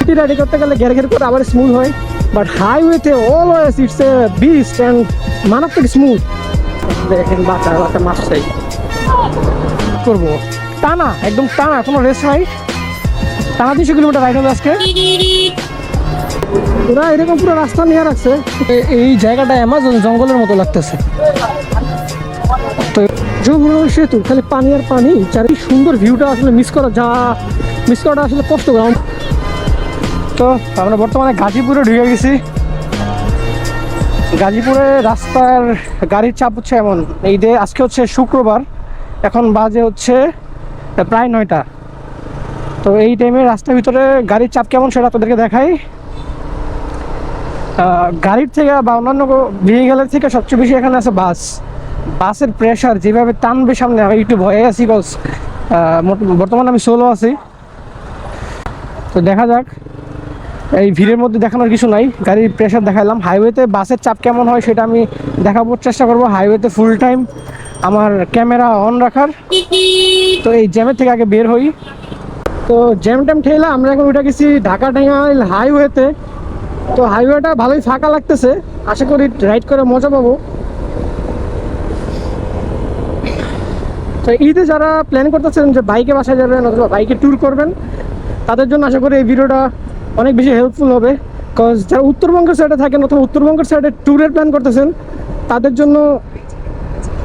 City ride করতে গেলে ঘের ঘের করে আবার স্মুথ হয়, বাট হাইওয়েতে always it's a beast and মারাত্মক স্মুথ। দেখেন বাচ্চা বাচ্চা মাছ চাই করবো, টানা একদম টানা, কোনো রেস্ট নাই, টানা 200 কিলোমিটার রাইড হবে আজকে। ওরা এরকম পুরো রাস্তা নিয়ে রাখছে, এই জায়গাটা অ্যামাজন জঙ্গলের মতো লাগতেছে। তো যমুনা সেতু খালি পানি আর পানি, চারি সুন্দর ভিউটা আসলে মিস করাটা আসলে কষ্টকর। তো আমরা বর্তমানে গাজীপুরে ঢুকে গেছি। গাজীপুরে রাস্তার গাড়ির চাপ হচ্ছে এমন, এই যে আজকে হচ্ছে শুক্রবার, এখন বাজে হচ্ছে প্রায় 9টা। তো এই টাইমে রাস্তার ভিতরে গাড়ির চাপ কেমন সেটা তোদেরকে দেখাই। গাড়ির থেকে বা অন্যান্য ভেহিকেলের থেকে সবচেয়ে বেশি এখানে আছে বাসের প্রেশার যেভাবে টানবে সামনে, আমি একটু ভয়ে আছি বিকজ বর্তমানে আমি সোলো আছি। তো দেখা যাক, এই ভিড়ের মধ্যে দেখানোর কিছু নাই, গাড়ির প্রেশার দেখালাম। হাইওয়েতে বাসের চাপ কেমন হয় সেটা আমি দেখানোর চেষ্টা করব, হাইওয়েতে ফুল টাইম আমার ক্যামেরা অন রাখার। তো এই জ্যামের থেকে আগে বের হই। তো জ্যাম ট্যাম ঠেলে আমরা এখন উঠে গেছি ঢাকা টাঙ্গাইল হাইওয়েতে। তো হাইওয়েটা ভালোই ফাঁকা লাগতেছে, আশা করি রাইড করে মজা পাবো। তো ঈদে যারা প্ল্যান করতেছেন যে বাইকে বাসায় যাবেন অথবা বাইকে ট্যুর করবেন, তাদের জন্য আশা করি এই ভিডিওটা অনেক বেশি হেল্পফুল হবে। বিকজ যারা উত্তরবঙ্গের সাইডে থাকেন অথবা উত্তরবঙ্গের সাইডে ট্যুরের প্ল্যান করতেছেন, তাদের জন্য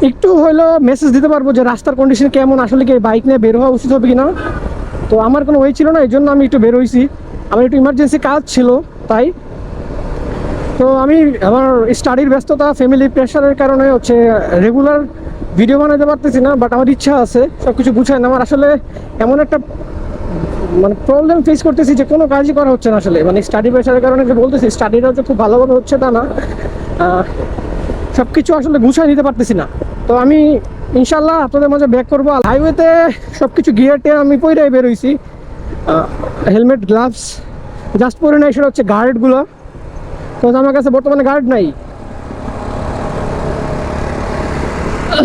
একটু হলেও মেসেজ দিতে পারবো যে রাস্তার কন্ডিশন কেমন, আসলে কি বাইক নিয়ে বের হওয়া উচিত হবে কিনা। তো আমার কোনো ওয়ে ছিল না, এই জন্য আমি একটু বের হয়েছি, আমার একটু ইমার্জেন্সি কাজ ছিল তাই। তো আমি আমার স্টাডির ব্যস্ততা, ফ্যামিলি প্রেশারের কারণে হচ্ছে রেগুলার ভিডিও বানাতে পারতেছি না, বাট আমার ইচ্ছা আছে সব কিছু গুছায় না। আমার আসলে এমন একটা প্রবলেম ফেস করতেছি যে কোনো কাজই করা হচ্ছে না আসলে, স্টাডি প্রেশারের কারণে যে বলতেছি স্টাডিটা হচ্ছে খুব ভালোভাবে হচ্ছে তা না, সব কিছু আসলে গুছায় নিতে পারতেছি না। তো আমি ইনশাল্লাহ আপনাদের মাঝে ব্যাক করবো। হাইওয়েতে সব কিছু গিয়ার টিয়ার আমি পরেই বেরোইছি, হেলমেট গ্লাভস জাস্ট পরে নাই, সেটা হচ্ছে গার্ডগুলো, তো আমার কাছে বর্তমানে গার্ড নাই।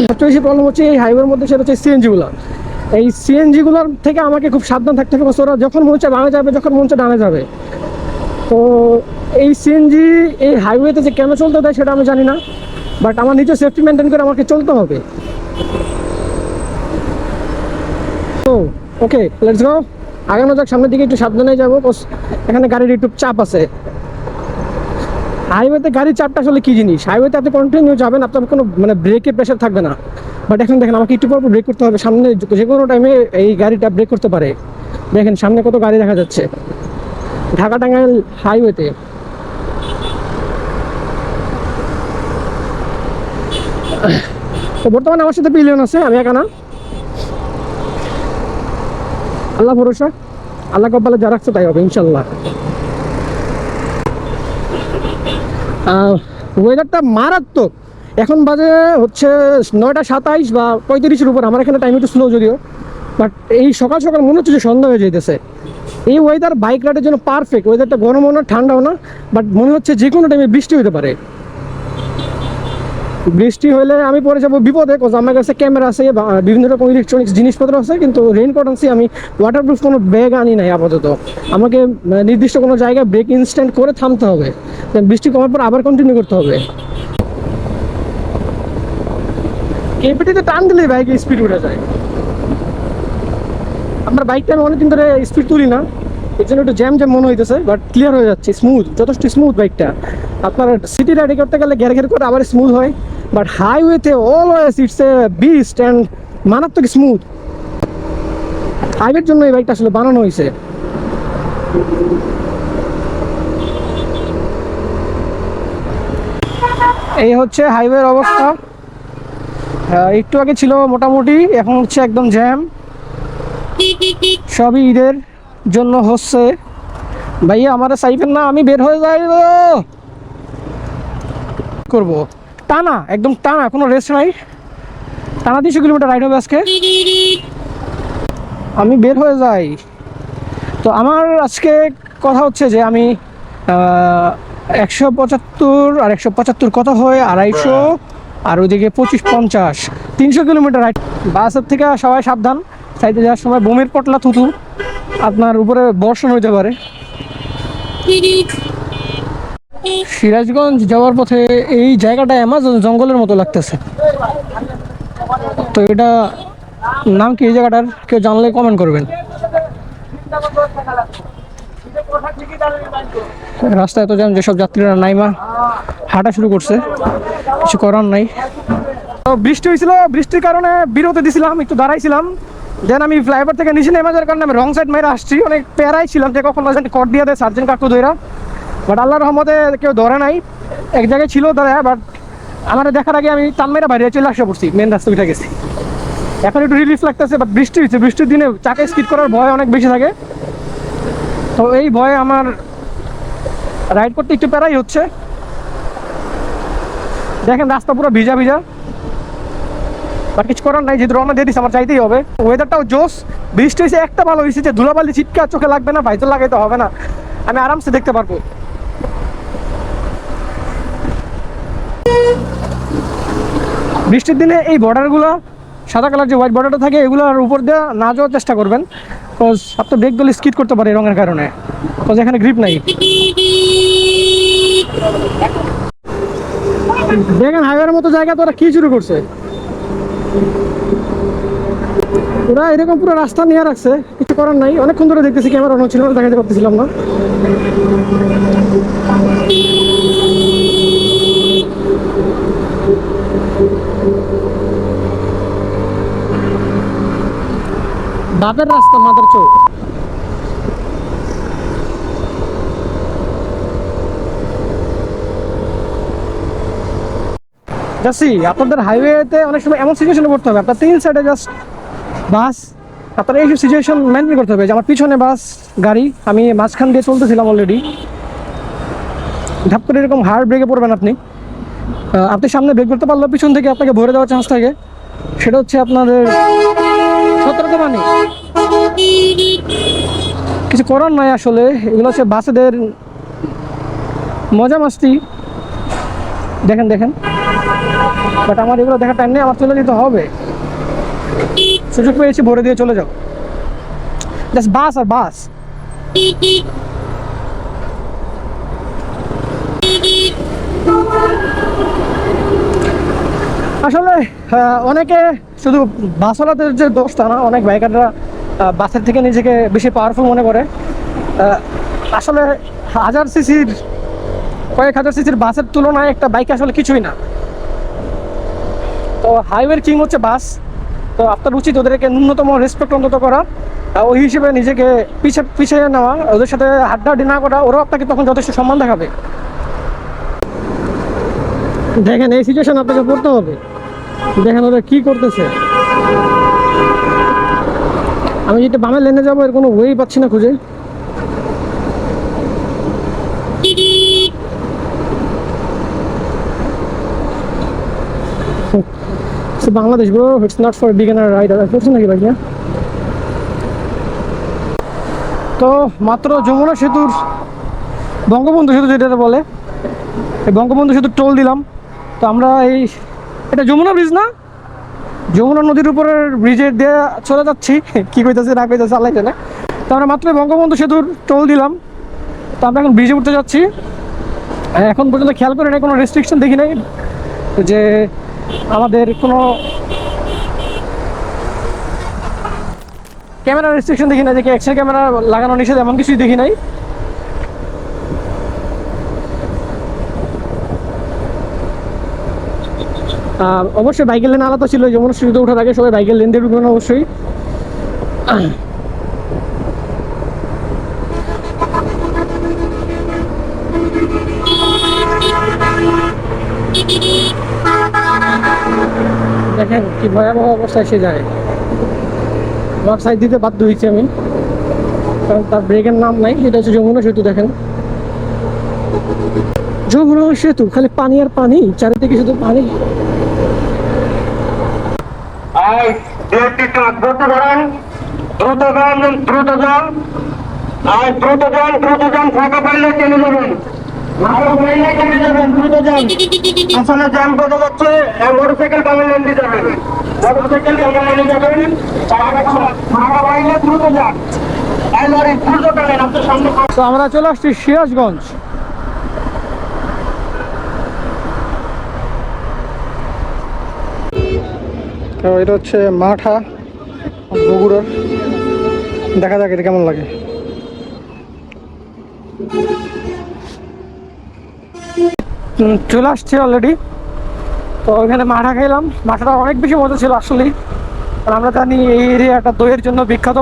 সবচেয়ে বেশি প্রবলেম হচ্ছে এই হাইওয়ের মধ্যে, সেটা হচ্ছে সিএনজিগুলো। এই সিএনজিগুলোর থেকে আমাকে খুব সাবধান থাকতে হবে, ওরা যখন মন চায় বামে যাবে, যখন মন চায় ডানে যাবে। তো এই সিএনজি এই হাইওয়েতে যে কেন চলতে দেয় সেটা আমি জানি না, বাট আমার নিজের সেফটি মেনটেন করে আমাকে চলতে হবে। তো ওকে, লেটস গো, আগানো যাক সামনের দিকে, একটু সাবধানে যাবো, এখানে গাড়ির একটু চাপ আছে। হাইওয়েতে গাড়ির চাপটা আসলে কি জিনিস, হাইওয়েতে আপনি কন্টিনিউ যাবেন, আপনার কোনো ব্রেকের প্রেশার থাকবে না। বাট এখন দেখেন আমাকে একটু পর ব্রেক করতে হবে, সামনে যে কোনো টাইমে এই গাড়িটা ব্রেক করতে পারে। দেখেন সামনে কত গাড়ি দেখা যাচ্ছে ঢাকা টাঙ্গাইল হাইওয়েতে। তো বর্তমানে আমার সাথে পিলিয়ন আছে, আমি একা না, আল্লাহ ভরসা, আল্লাহ কপালে যা রাখছে তাই হবে ইনশাল্লাহ। ওয়েদারটা মারাত্মক, এখন বাজে হচ্ছে 9টা 27 বা 35-এর উপর, আমার এখানে টাইম একটু স্লো যদিও, বাট এই সকাল সকাল মনে হচ্ছে যে সন্ধ্যা হয়ে যেতেছে। এই ওয়েদার বাইক রাইডের জন্য পারফেক্ট, ওয়েদারটা গরমও না ঠান্ডাও না, বাট মনে হচ্ছে যে কোনো টাইমে বৃষ্টি হতে পারে। বৃষ্টি হলে আমি পরে যাবো বিপদে, বিকজ আমার কাছে ক্যামেরা আছে, বিভিন্ন রকম ইলেকট্রনিক্স জিনিসপত্র আছে, কিন্তু রেইনকোট আনছি আমি, ওয়াটারপ্রুফ কোনো ব্যাগ আনি নাই আপাতত। আমাকে নির্দিষ্ট কোনো জায়গায় ব্রেক ইনস্ট্যান্ট করে থামতে হবে, বৃষ্টি কমার পর আবার কন্টিনিউ করতে হবে। কেপিটিতে টান দিলে বাইকে স্পিড উঠে যায়। আমরা বাইকটা আমি অনেকদিন ধরে স্পিড তুলি না, এর জন্য একটু জ্যাম মনে হইতেছে, বাট ক্লিয়ার হয়ে যাচ্ছে, স্মুথ, যথেষ্ট স্মুথ বাইকটা। আপনার সিটি রাইড করতে গেলে ঘের ঘের করে আবার স্মুথ হয়, বাট হাইওয়েতে always it's a beast and মারাত্মক স্মুথ। হাইওয়ের জন্য এই বাইকটা আসলে বানানো হয়েছে। এই হচ্ছে হাইওয়ের অবস্থা, একটু আগে ছিল মোটামুটি, এখন হচ্ছে একদম জ্যাম। সবই ঈদের জন্য হচ্ছে। ভাইয়া আমার সাইফের না, আমি বের হয়ে যাই করবো, টানা একদম টানা, কোনো রেস্ট নাই, টানা 200 কিলোমিটার রাইড হবে আজকে, আমি বের হয়ে যাই। তো আমার আজকে কথা হচ্ছে যে আমি 175 আর 175 কত হয় 250, আর ওইদিকে 25-50, 300 কিলোমিটার রাইড। বাসের থেকে সবাই সাবধান, সাইডে যাওয়ার সময় বোমের পটলা থুতু আপনার উপরে বর্ষণ হইতে পারে। সিরাজগঞ্জ যাওয়ার পথে এই জায়গাটা অ্যামাজন জঙ্গলের মতো লাগতেছে। তো এটা নাম কি এই জায়গাটার, কেউ জানলে কমেন্ট করবেন। রাস্তায় এত জ্যাম, যেসব যাত্রীরা নাইমা হাঁটা শুরু করছে, কিছু করার নাই। তো বৃষ্টি হয়েছিল, বৃষ্টির কারণে বিরতি দিছিলাম, একটু দাঁড়াইছিলাম। দেন আমি ফ্লাইওভার থেকে নিচে নেমে যাওয়ার কারণে আমি রং সাইড মেরে আসছি। অনেক প্যারাই ছিলাম যে কখন কট দিয়ে দেয় সার্জেন্ট কাকু ধরা, বাট আল্লাহর রহমতে কেউ ধরে নাই। এক জায়গায় ছিল দাঁড়ায়, বাট আমার দেখার আগে আমি টান মেরে বাইরে চলে আসা পড়ছি, মেন রাস্তা উঠে গেছি। এখন একটু রিলিফ লাগতেছে, বাট বৃষ্টি হচ্ছে, বৃষ্টির দিনে চাকা স্কিড করার ভয় অনেক বেশি থাকে। তো এই ভয়ে আমার রাইড করতে একটু প্যারাই হচ্ছে। দেখেন রাস্তা পুরো ভিজা ভিজা, বাট কিছু করার নাই, যেহেতু রওনা দিয়ে দিচ্ছে আমার চাইতেই হবে। ওয়েদারটাও জোস, বৃষ্টি হয়েছে, একটা ভালো হয়েছে যে ধুলাবালি ছিটকা চোখে লাগবে না, ভাইজার লাগাইতে হবে না, আমি আরামসে দেখতে পারবো। বৃষ্টির দিনে এই বর্ডারগুলো, সাদা কালার যে হোয়াইট বর্ডারটা থাকে, এগুলোর উপর দিয়ে না যাওয়ার চেষ্টা করবেন, বিকজ আপনার ব্রেক গুলো স্কিড করতে পারে এই রঙের কারণে, বিকজ এখানে গ্রিপ নাই। দেখেন হাইওয়ের মতো জায়গা তো ওরা কি শুরু করছে, ওরা এরকম পুরো রাস্তা নিয়ে রাখছে, কিছু করার নাই। অনেকক্ষণ ধরে দেখতেছি, ক্যামেরা অন ছিল, দেখাতে পারতেছিলাম না। বাপের রাস্তা মাদার চৌক। যাচ্ছি আপনাদের হাইওয়েতে অনেক সময় এমন সিচুয়েশনে পড়তে হবে, আপনার তিন সাইডে জাস্ট বাস, আপনার এইসব সিচুয়েশন মেনটেন করতে হবে। যে আমার পিছনে বাস গাড়ি, আমি মাঝখান দিয়ে চলতেছিলাম অলরেডি, ধাপ করে এরকম হার্ড ব্রেকে পড়বেন আপনি। আপনি সামনে ব্রেক করতে পারলেও পিছন থেকে আপনাকে ভরে দেওয়ার চান্স থাকে, সেটা হচ্ছে আপনাদের সতর্কবাণী। কিছু করার নয় আসলে, এগুলো হচ্ছে বাসেদের মজা মাস্তি। দেখেন দেখেন, বাট আমার এগুলো দেখার টাইম নেই, আমার চলে যেতে হবে। সুযোগ পেয়েছি, ভরে দিয়ে চলে যাও, জাস্ট বাস আর বাস। আসলে অনেকে শুধু বাসওয়ালাদের যে দোষ তা না, অনেক বাইকাররা বাসের থেকে নিজেকে বেশি পাওয়ারফুল মনে করে। আসলে হাজার সিসির, কয়েক হাজার সিসির বাসের তুলনায় একটা বাইক আসলে কিছুই না। তো হাইওয়ের কিং হচ্ছে বাস, তো আপনার উচিত ওদেরকে ন্যূনতম রেসপেক্ট অন্তত করা, ওই হিসেবে নিজেকে পিছিয়ে নেওয়া, ওদের সাথে হাড্ডাহাড্ডি না করা, ওরাও আপনাকে তখন যথেষ্ট সম্মান দেখাবে। দেখেন এই সিচুয়েশন আপনাকে পড়তে হবে, দেখেন ওরা কি করতেছে। আমি যেটা বামের লেনে যাবো, এর কোনো ওয়েই পাচ্ছি না খুঁজে। Bangladesh bro, it's not for beginner rider, করছে নাকি ভাই? তো মাত্র যমুনা সেতুর, বঙ্গবন্ধু সেতু যেটা বলে, এই বঙ্গবন্ধু সেতুর টোল দিলাম। তো আমরা এটা যমুনা ব্রিজ না, যমুনা নদীর উপরের ব্রিজের দিয়ে চলে যাচ্ছি, কি কইতেছে না কইতেছে আল্লাহ জানে। তো আমরা মাত্র বঙ্গবন্ধু সেতুর টোল দিলাম, তো আমরা এখন ব্রিজে উঠতে যাচ্ছি। এখন পর্যন্ত খেয়াল করে নাই, কোনো রেস্ট্রিকশন দেখি নাই যে আমাদের কোনো ক্যামেরা রেস্ট্রিকশন দেখি নাই, যে এক্সট্রা ক্যামেরা লাগানো নিষেধ, এমন কিছুই দেখি নাই। অবশ্যই বাইকের লেন আলাদা ছিল, যমুনা সেতুতে ওঠার আগে সবাই বাইকের লেন দিয়ে ঢুকবেন অবশ্যই। দেখেন কি ভয়াবহ অবস্থা এসে যায়, লক সাইড দিতে বাধ্য হয়েছি আমি, কারণ তার ব্রেকের নাম নাই। এটা হচ্ছে যমুনা সেতু, দেখেন যমুনা সেতু, খালি পানি আর পানি, চারিদিকে শুধু পানি। দ্রুত যান, দ্রুত যান, দ্রুত যান, দ্রুত যান, দ্রুত যান, ফাঁকা পাইলে চলে যাবেন, দ্রুত যান। আসলে জ্যাম বোঝা যাচ্ছে, মোটরসাইকেল কামে লেন দিয়ে যাবেন, মোটরসাইকেল কামে লেনে যাবেন, ফাঁকা পাইলে দ্রুত যান, তো আমরা চলে আসছি সিরাজগঞ্জ। তো এটা হচ্ছে মাঠা বগুড়ার, দেখা যাক এটা কেমন লাগে। চলে আসছে অলরেডি। তো ওইখানে মাঠা খাইলাম, মাঠাটা অনেক বেশি মজা ছিল আসলেই। আর আমরা জানি এই এরিয়াটা দইয়ের জন্য বিখ্যাত।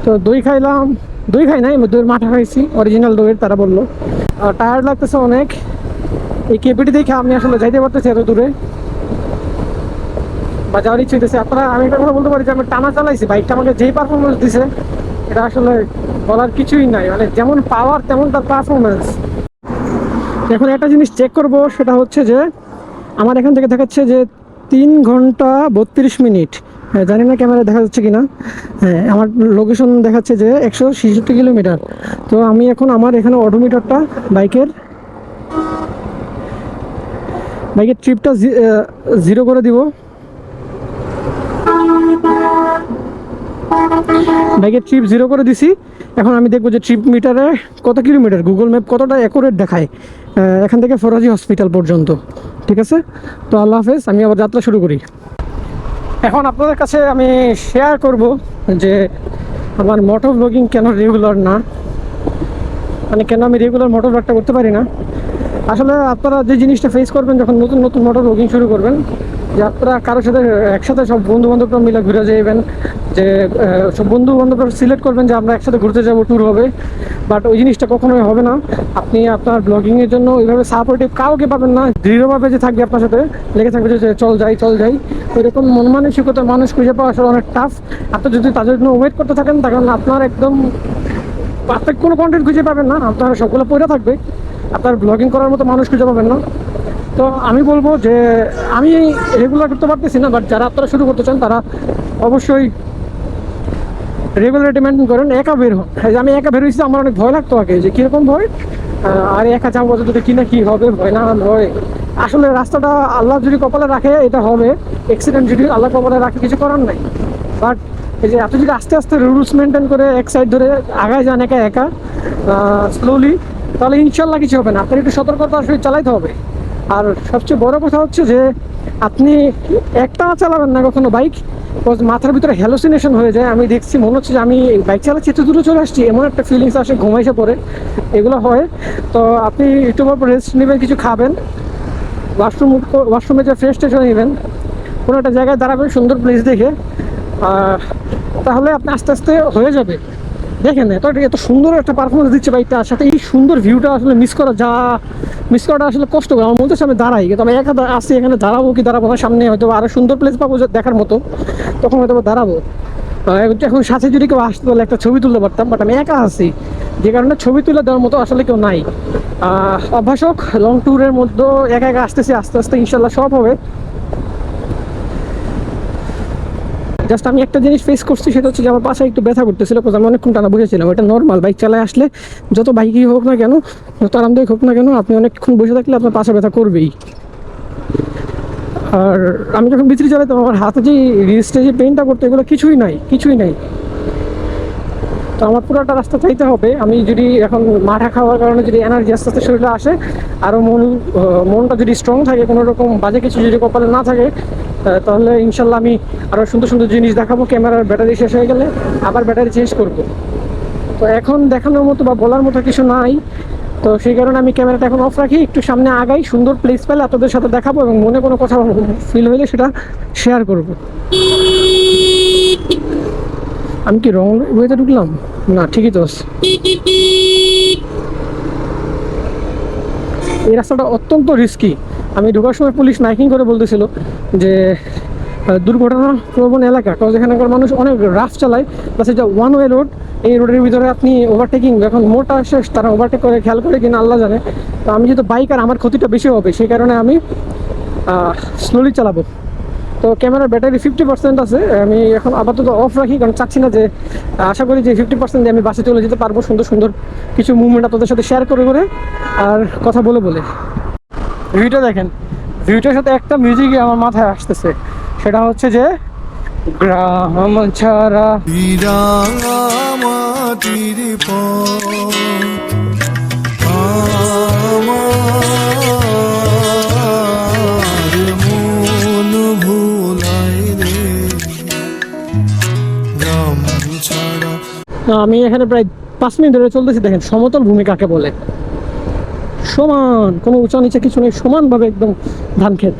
তো দই খাইলাম, দই খাই নাই, দইয়ের মাঠা খাইছি, অরিজিনাল দইয়ের। তারা বললো টায়ার্ড লাগতেছে অনেক, এই কেপিটি দেখে আমি আসলে যাইতে পারতেছি এত দূরে, বা যাওয়ার ইচ্ছে হইতেছে। আপনারা, আমি একটা কথা বলতে পারি যে আমি টানা চালাইছি, বাইকটা আমাকে যেই পারফরমেন্স দিছে এটা আসলে বলার কিছুই নাই। মানে যেমন পাওয়ার তেমন তার পারফরমেন্স। এখন একটা জিনিস চেক করব, সেটা হচ্ছে যে আমার এখান থেকে দেখাচ্ছে যে 3 ঘন্টা 32 মিনিট। হ্যাঁ, জানি না ক্যামেরা দেখা যাচ্ছে কিনা। হ্যাঁ, আমার লোকেশন দেখাচ্ছে যে 166 কিলোমিটার। তো আমি এখন আমার এখানে অডোমিটারটা বাইকের ট্রিপটা 0 করে দিব। বাইকের ট্রিপ 0 করে দিছি। এখন আমি দেখবো যে ট্রিপ মিটারে কত কিলোমিটার, গুগল ম্যাপ কতটা অ্যাকুরেট দেখায় এখান থেকে ফরাজি হসপিটাল পর্যন্ত। ঠিক আছে, তো আল্লাহ হাফেজ, আমি আবার যাত্রা শুরু করি। এখন আপনাদের কাছে আমি শেয়ার করব যে আমার মোটর ব্লগিং কেন রেগুলার না, মানে কেন আমি রেগুলার মোটর ব্লগটা করতে পারি না। আসলে আপনারা যে জিনিসটা ফেস করবেন যখন নতুন নতুন মোটর ব্লগিং শুরু করবেন, যে আপনারা কারোর সাথে একসাথে সব বন্ধু বান্ধবরা মিলে ঘুরে যাবেন, যে সব বন্ধু বান্ধবরা সিলেক্ট করবেন যে আমরা একসাথে ঘুরতে যাবো, ট্যুর হবে। বাট ওই জিনিসটা কখনোই হবে না। আপনি আপনার ব্লগিংয়ের জন্য ওইভাবে সাপোর্টিভ কাউকে পাবেন না। দৃঢ়ভাবে যে থাকবে আপনার সাথে, লেগে থাকবে যে চল যাই, ওইরকম মন মানসিকতার মানুষ খুঁজে পাওয়া আসলে অনেক টাফ। আপনি যদি তাদের জন্য ওয়েট করতে থাকেন, তখন আপনার একদম পারফেক্ট কোনো কন্টেন্ট খুঁজে পাবেন না। আপনার সবগুলো পড়ে থাকবে, আপনার ব্লগিং করার মতো মানুষ খুঁজে পাবেন না। তো আমি বলবো যে আমি রেগুলার করতে পারতেছি না, বাট যারা আপনারা শুরু করতে চান তারা অবশ্যই রেগুলারিটি মেনটেন করেন, একা বের হন। আমি একা বের হয়েছি, আমার অনেক ভয় লাগতো আগে, যে কীরকম ভয়, আর একা যাবো যদি কি না কি হবে, ভয় না ভয়। আসলে রাস্তাটা আল্লাহ যদি কপালে রাখে এটা হবে, অ্যাক্সিডেন্ট যদি আল্লাহ কপালে রাখে কিছু করার নাই। বাট এই যে আপনি যদি আস্তে আস্তে রুলস মেনটেন করে এক সাইড ধরে আগায় যান একা স্লোলি, তাহলে ইনশাল্লাহ কিছু হবে না। আপনার একটু সতর্কতার সহিত চালাইতে হবে। আর সবচেয়ে বড় কথা হচ্ছে যে আপনি একটা চালাবেন না কখনো বাইক, মাথার ভিতরে হ্যালোসিনেশন হয়ে যায়। আমি দেখছি, মনে হচ্ছে যে আমি বাইক চালাচ্ছি, এত দূরে চলে আসছি, এমন একটা ফিলিংস আসে, ঘুমাইসে পড়ে, এগুলো হয়। তো আপনি একটু পর রেস্ট নেবেন, কিছু খাবেন, ওয়াশরুমে যে ফ্রেশ ট্রেশ হয়ে নেবেন, কোনো একটা জায়গায় দাঁড়াবেন সুন্দর প্লেস দেখে, তাহলে আপনি আস্তে আস্তে হয়ে যাবে। দেখেন এত সুন্দর একটা পারফরমেন্স দিচ্ছে বাইকটার সাথে, এই সুন্দর ভিউটা আসলে মিস করাটা আসলে কষ্ট করে। আমার মনে হচ্ছে আমি দাঁড়াই, কিন্তু আমি একা আসছি, এখানে দাঁড়াবো কি দাঁড়াবো না, সামনে হয়তো আরো সুন্দর প্লেস পাবো দেখার মতো, তখন হয়তো দাঁড়াবো। এখন সাথে যদি কেউ আসতে তাহলে একটা ছবি তুলতে পারতাম, বাট আমি একা আছি, যে কারণে ছবি তুলে দেওয়ার মতো আসলে কেউ নাই। অভ্যাসক লং ট্যুরের মধ্যে একা আসতেছি, আস্তে আস্তে ইনশাল্লাহ সব হবে। জাস্ট আমি একটা জিনিস ফেস করছি, সেটা হচ্ছে যে আমার পাশে একটু ব্যথা করতেছিল, কারণ আমি অনেকক্ষণ টানা বসেছিলাম। এটা নর্মাল, বাইক চালায় আসলে যত বাইকই হোক না কেন, যত আরামদায়ক হোক না কেন, আপনি অনেকক্ষণ বসে থাকলে আপনার পাশে ব্যথা করবেই। আর আমি যখন বিচরি চালাইতাম, আমার হাতে যে রিস্টে যে পেইনটা করতো, এগুলো কিছুই নাই। তো আমার পুরোটা রাস্তা চাইতে হবে। আমি যদি এখন মাঠা খাওয়ার কারণে যদি এনার্জি আস্তে আস্তে শরীরে আসে, আরও মনটা যদি স্ট্রং থাকে, কোনো রকম বাজে কিছু যদি কপালে না থাকে, তাহলে ইনশাল্লাহ আমি আরও সুন্দর সুন্দর জিনিস দেখাবো। ক্যামেরার ব্যাটারি শেষ হয়ে গেলে আবার ব্যাটারি চেঞ্জ করবো। তো এখন দেখানোর মতো বা বলার মতো কিছু নাই, তো সেই কারণে আমি ক্যামেরাটা এখন অফ রাখি, একটু সামনে আগাই, সুন্দর প্লেস পেলে আপনাদের সাথে দেখাবো, এবং মনে কোনো কথা ফিল হইলে সেটা শেয়ার করবো। আমি কি রং ওয়েতে ঢুকলাম? না, ঠিকই তো আছে। এই রাস্তাটা অত্যন্ত রিস্কি। আমি ঢোকার সময় পুলিশ মাইকিং করে বলতেছিল যে দুর্ঘটনা প্রবণ এলাকা, কারণ এখানকার মানুষ অনেক রাফ চালায়, প্লাস এটা ওয়ান ওয়ে রোড। এই রোডের ভিতরে আপনি ওভারটেকিং, যখন মোড়টা শেষ তারা ওভারটেক করে, খেয়াল করে কিনা আল্লাহ জানে। তো আমি যেহেতু বাইকার, আমার ক্ষতিটা বেশি হবে, সেই কারণে আমি স্লোলি চালাবো। তো ক্যামেরার ব্যাটারি 50% আছে, আমি এখন আপাতত অফ রাখি, কারণ চাচ্ছি না যে, আশা করি যে 50% দিয়ে আমি বাসে চলে যেতে পারবো, সুন্দর সুন্দর কিছু মুভমেন্ট আপনাদের সাথে শেয়ার করে আর কথা বলে। ভিউটা দেখেন, ভিউটার সাথে একটা মিউজিকই আমার মাথায় আসতেছে, সেটা হচ্ছে যে গ্রাম ছাড়া মাটির মন ভুলাই রে গ্রাম ছাড়া। আমি এখানে প্রায় 5 মিনিট ধরে চলতেছি। দেখেন সমতল ভূমি কাকে বলে, সমান, কোনো উঁচা নিচে কিছু নেই, সমানভাবে একদম ধান ক্ষেত।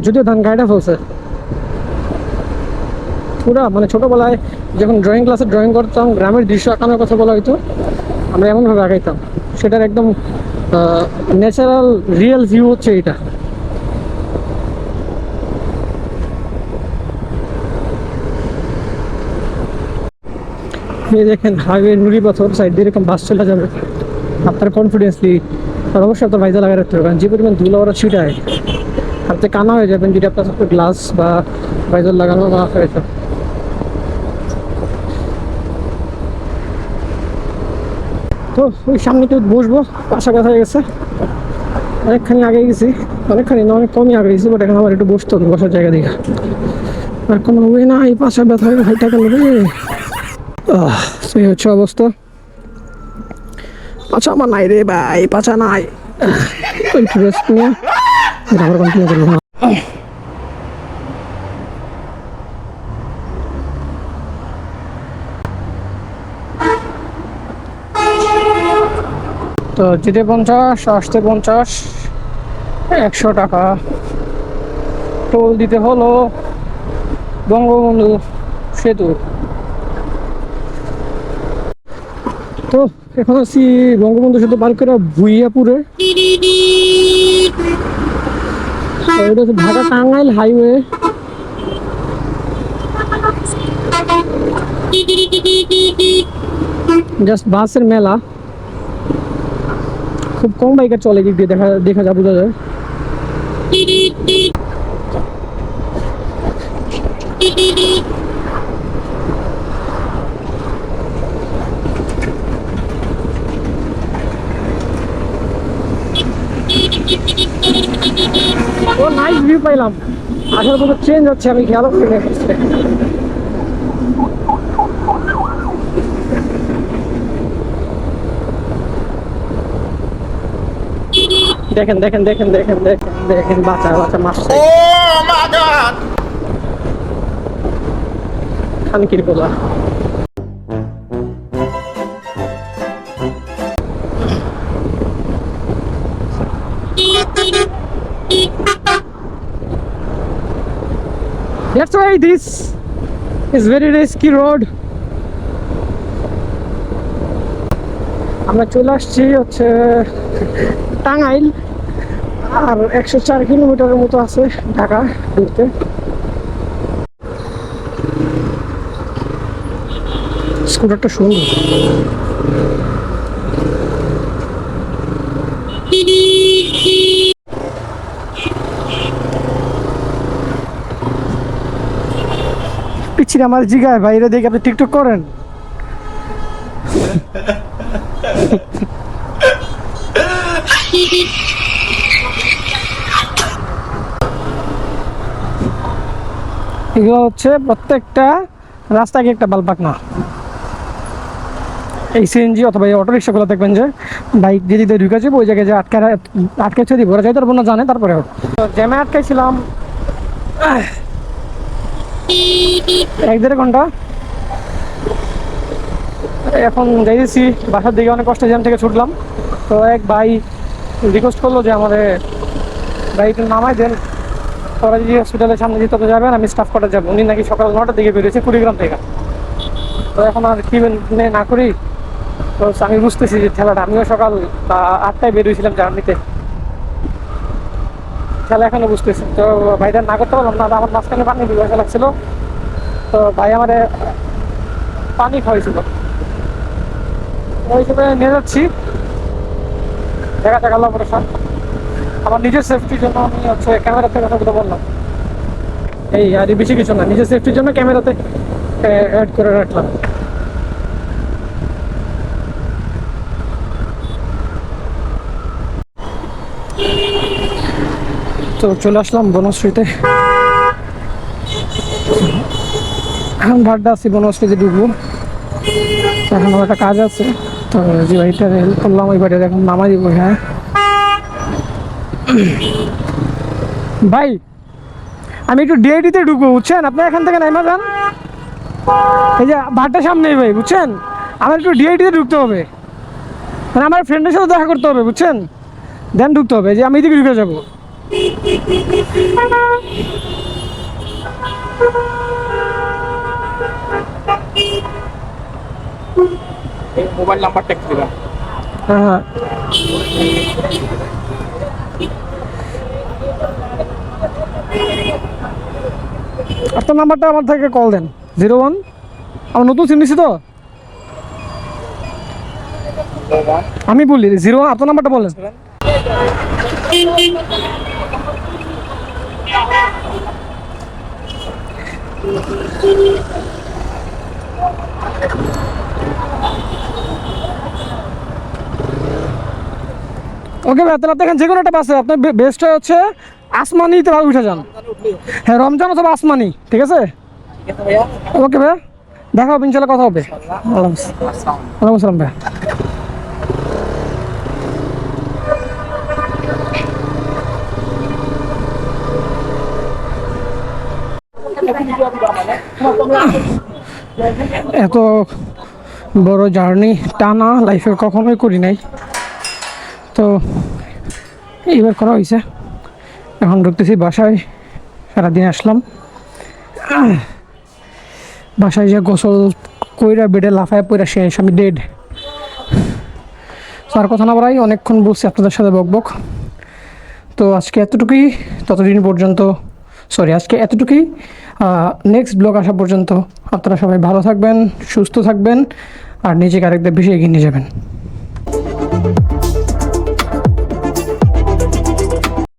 যদিও ধান গাড়িটা ফেলছে পুরা, মানে ছোটবেলায় যখন ড্রয়িং ক্লাসে ড্রয়িং করতাম, গ্রামের দৃশ্য আঁকানোর কথা বলা হইতো, আমরা এমনভাবে আঁকাইতাম। সেটার একদম ন্যাচারাল রিয়েল ভিউ হচ্ছে এটা। এই দেখেন হাইওয়ে, নুড়ি পাথর, সাইড দিয়ে এরকম বাস চলে যাবে। আপনার কনফিডেন্সলি আর অবশ্যই আপনার ভাইজা লাগাই রাখতে হবে, কারণ যে পরিমাণ ধুলো ওরা ছিটায় হাতে কানা হয়ে যাবেন যদি আপনার গ্লাস বা ভাইজার লাগানো না হয়েছে। তো ওই সামনে তো বসবো, পাশা ব্যথা হয়ে গেছে, অনেকখানি আগে গেছি, অনেকখানি না অনেক কমই আগে গেছি, বাট এখন আমার একটু বসতে হবে বসার জায়গা দিকে। আর কোনো ওয়ে না, এই পাশা ব্যথা হয়ে ভাইটা গেল রে। সেই হচ্ছে অবস্থা, পাছা আমার নাই রে ভাই, পাছা নাই। একটু রেস্ট নিয়ে আবার কন্টিনিউ করবো। তো যেতে 50, আসতে 50, 100 টাকা টোল দিতে হলো বঙ্গবন্ধু সেতু। তো এখন আছি বঙ্গবন্ধু সেতু পার করে ভুইয়াপুরে। এটা হচ্ছে ঢাকা টাঙ্গাইল হাইওয়ে। জাস্ট বাসের মেলা, খুব কম বাইকার চলে, দিক দিয়ে দেখা যা বোঝা যায়। ও নাইস ভিউ পাইলাম, আসার পর চেঞ্জ হচ্ছে, আমি খেয়াল করি না। দেখেন দেখেন দেখেন দেখেন দেখেন দেখেন, বাচ্চা বাচ্চা মারছে খানকির গোলা। That's why this is very risky road. আমরা চলে আসছি হচ্ছে টাঙ্গাইল, আর 104 কিলোমিটারের মতো আছে ঢাকা ঘুরতে। স্কুটারটা সুন্দর। পিছিয়ে আমার জিগায় বাইরে দেখে আপনি টিকটক করেন। এগুলো হচ্ছে প্রত্যেকটা রাস্তায় একটা বালপাক না। এই সিএনজি অথবা এই অটো রিক্সাগুলো দেখবেন যে বাইক যেদিকে ঢুকে যাবে ওই জায়গায় যে আটকাইছে দিব, ওরা যাইতে পারবো না জানে। তারপরেও জ্যামে আটকাইছিলাম 1-1.5 ঘন্টা। এখন যাইছি বাসার দিকে, অনেক কষ্টে জ্যাম থেকে ছুটলাম। তো এক ভাই রিকোয়েস্ট করলো যে আমাদের গাড়িটা নামাই দেন, তোরা যদি হসপিটালের সামনে যেতে যাবেন, আমি স্টাফ কোয়ার্টার যাবো। উনি নাকি সকাল 9টার দিকে বেরিয়েছে কুড়িগ্রাম থেকে। তো এখন আর কি না করি, তো আমি বুঝতেছি যে ঠেলাটা, আমিও সকাল 8টায় বেরিয়েছিলাম জার্নিতে, ঠেলা এখনো বুঝতেছি। তো ভাইটা না করতে পারলাম না, আমার মাঝখানে পানি বিভাগ লাগছিল। তো ভাই আমার পানি খাওয়াইছিল, ওই হিসেবে নিয়ে যাচ্ছি। দেখা যাক আল্লাহ ভরসা। আমার নিজের সেফটির জন্য আমি হচ্ছে ক্যামেরাতে কথাগুলো বললাম, এই আর বেশি কিছু না, নিজের সেফটির জন্য ক্যামেরাতে অ্যাড করে রাখলাম। তো চলে আসলাম বনশ্রীতে। এখন ভাড়টা আছি বনস্টেজে ঢুকবো। এখন আমার একটা কাজ আছে, তো যে বাড়িটা হেল্প করলাম ওই বাড়িটা এখন নামাই দিব। হ্যাঁ ভাই, আমি একটু ডিআইডিতে ঢুকবো বুঝছেন, আপনি এখান থেকে নাইমা যান, এই যে ভাড়টা সামনেই ভাই বুঝছেন, আমার একটু ডিআইডিতে ঢুকতে হবে, মানে আমার ফ্রেন্ডের সাথে দেখা করতে হবে বুঝছেন, দেন ঢুকতে হবে, যে আমি এদিকে ঢুকে যাবো। মোবাইল নাম্বারটা একটু দিবেন। হ্যাঁ আপনার নাম্বারটা আমার থেকে কল দেন, 01, আমার নতুন সিম নিছি তো, আমি বলি 01, আপনার নাম্বারটা বলেন। ওকে ভাই, তাহলে আপনি এখানে যে কোনো একটা বাসে আপনার বেস্টটা হচ্ছে আসমানিতে উঠে যান। হ্যাঁ রমজান অথবা আসমানি, ঠিক আছে? ওকে ভাই, দেখা হবে ইনশাল্লাহ, কথা হবে। ওয়ালাইকুম আসসালাম ভাই। এত বড় জার্নি টানা লাইফে কখনোই করি নাই, তো এইবার করা হয়েছে। এখন ঢুকতেছি বাসায়, সারাদিন আসলাম, বাসায় যে গোসল কইরা বেডে লাফায় পইরা শেষ, আমি ডেড। আর কথা না বলাই, অনেকক্ষণ বলছি আপনাদের সাথে বকবক, তো আজকে এতটুকুই, ততদিন পর্যন্ত আজকে এতটুকুই। নেক্সট ব্লগ আসা পর্যন্ত আপনারা সবাই ভালো থাকবেন, সুস্থ থাকবেন, আর নিজেকে আরেকদের বেশি এগিয়ে নিয়ে যাবেন।